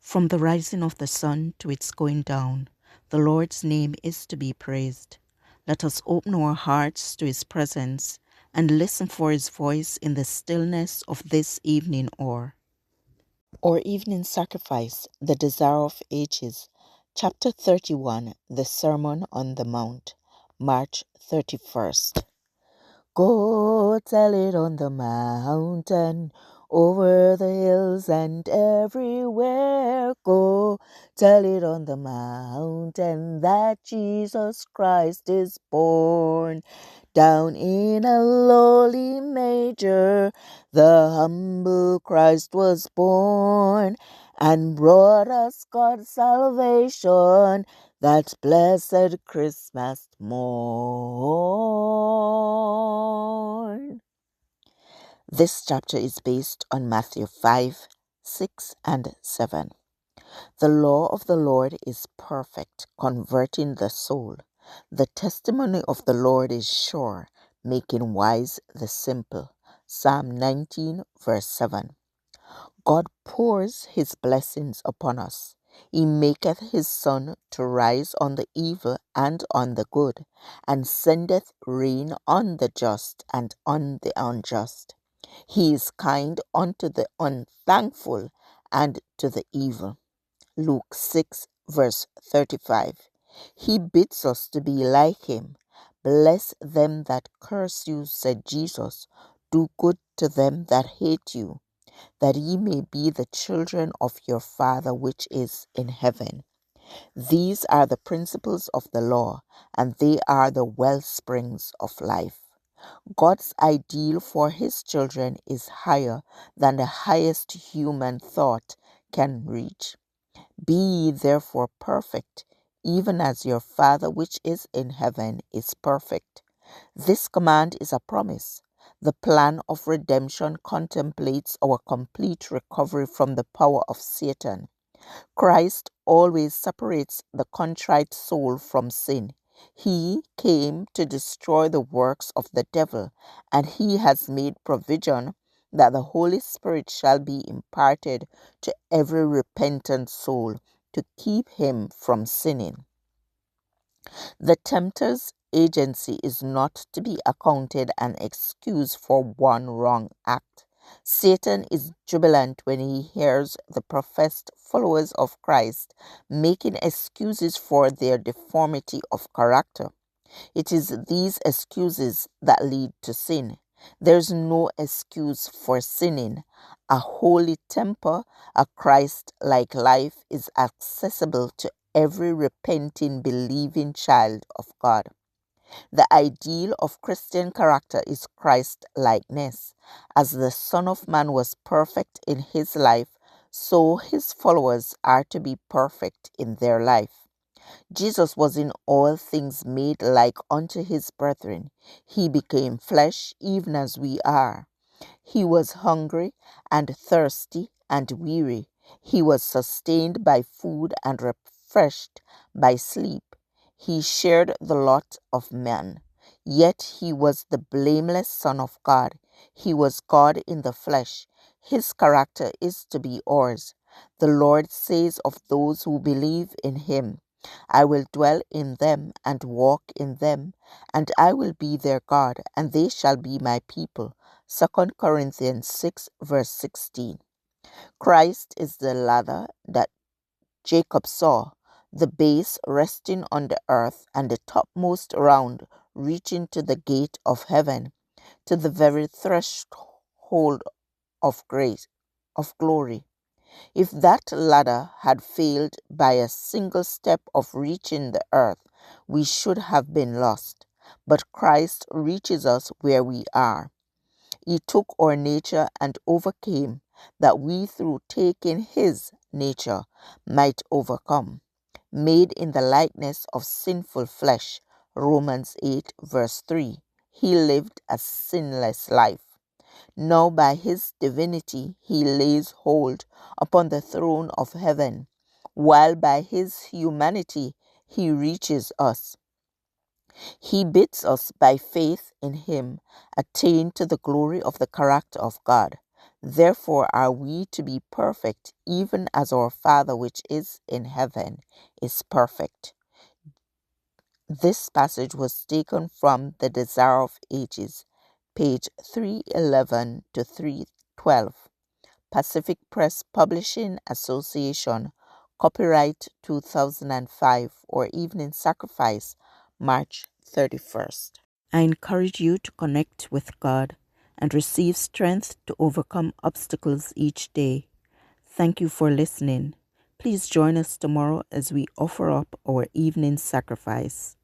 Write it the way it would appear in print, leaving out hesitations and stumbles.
From the rising of the sun to its going down, the Lord's name is to be praised. Let us open our hearts to his presence and listen for his voice in the stillness of this evening hour. Our evening sacrifice, the desire of ages, chapter 31, the Sermon on the Mount, March 31st. Go tell it on the mountain, over the hills and everywhere. Go tell it on the mountain that Jesus Christ is born. Down in a lowly manger, the humble Christ was born and brought us God's salvation that blessed Christmas morn. This chapter is based on Matthew 5, 6, and 7. The law of the Lord is perfect, converting the soul. The testimony of the Lord is sure, making wise the simple. Psalm 19, verse 7. God pours his blessings upon us. He maketh his sun to rise on the evil and on the good, and sendeth rain on the just and on the unjust. He is kind unto the unthankful and to the evil. Luke 6, verse 35. He bids us to be like him. Bless them that curse you, said Jesus. Do good to them that hate you, that ye may be the children of your Father which is in heaven. These are the principles of the law, and they are the wellsprings of life. God's ideal for his children is higher than the highest human thought can reach. Be ye therefore perfect, even as your Father which is in heaven is perfect. This command is a promise. The plan of redemption contemplates our complete recovery from the power of Satan. Christ always separates the contrite soul from sin. He came to destroy the works of the devil, and he has made provision that the Holy Spirit shall be imparted to every repentant soul to keep him from sinning. The tempter's agency is not to be accounted an excuse for one wrong act. Satan is jubilant when he hears the professed followers of Christ making excuses for their deformity of character. It is these excuses that lead to sin. There's no excuse for sinning. A holy temper, a Christ-like life is accessible to every repenting, believing child of God. The ideal of Christian character is Christ-likeness. As the Son of Man was perfect in his life, so his followers are to be perfect in their life. Jesus was in all things made like unto his brethren. He became flesh even as we are. He was hungry and thirsty and weary. He was sustained by food and refreshed by sleep. He shared the lot of man. Yet he was the blameless Son of God. He was God in the flesh. His character is to be ours. The Lord says of those who believe in him, I will dwell in them and walk in them, and I will be their God, and they shall be my people. 2 Corinthians 6, verse 16. Christ is the ladder that Jacob saw, the base resting on the earth, and the topmost round reaching to the gate of heaven, to the very threshold of grace, of glory. If that ladder had failed by a single step of reaching the earth, we should have been lost. But Christ reaches us where we are. He took our nature and overcame, that we through taking his nature might overcome. Made in the likeness of sinful flesh, Romans 8, verse 3, he lived a sinless life. Now by his divinity he lays hold upon the throne of heaven, while by his humanity he reaches us. He bids us by faith in him attain to the glory of the character of God. Therefore are we to be perfect, even as our Father which is in heaven is perfect. This passage was taken from The Desire of Ages, page 311 to 312. Pacific Press Publishing Association, copyright 2005, or Evening Sacrifice, March 31st. I encourage you to connect with God and receive strength to overcome obstacles each day. Thank you for listening. Please join us tomorrow as we offer up our evening sacrifice.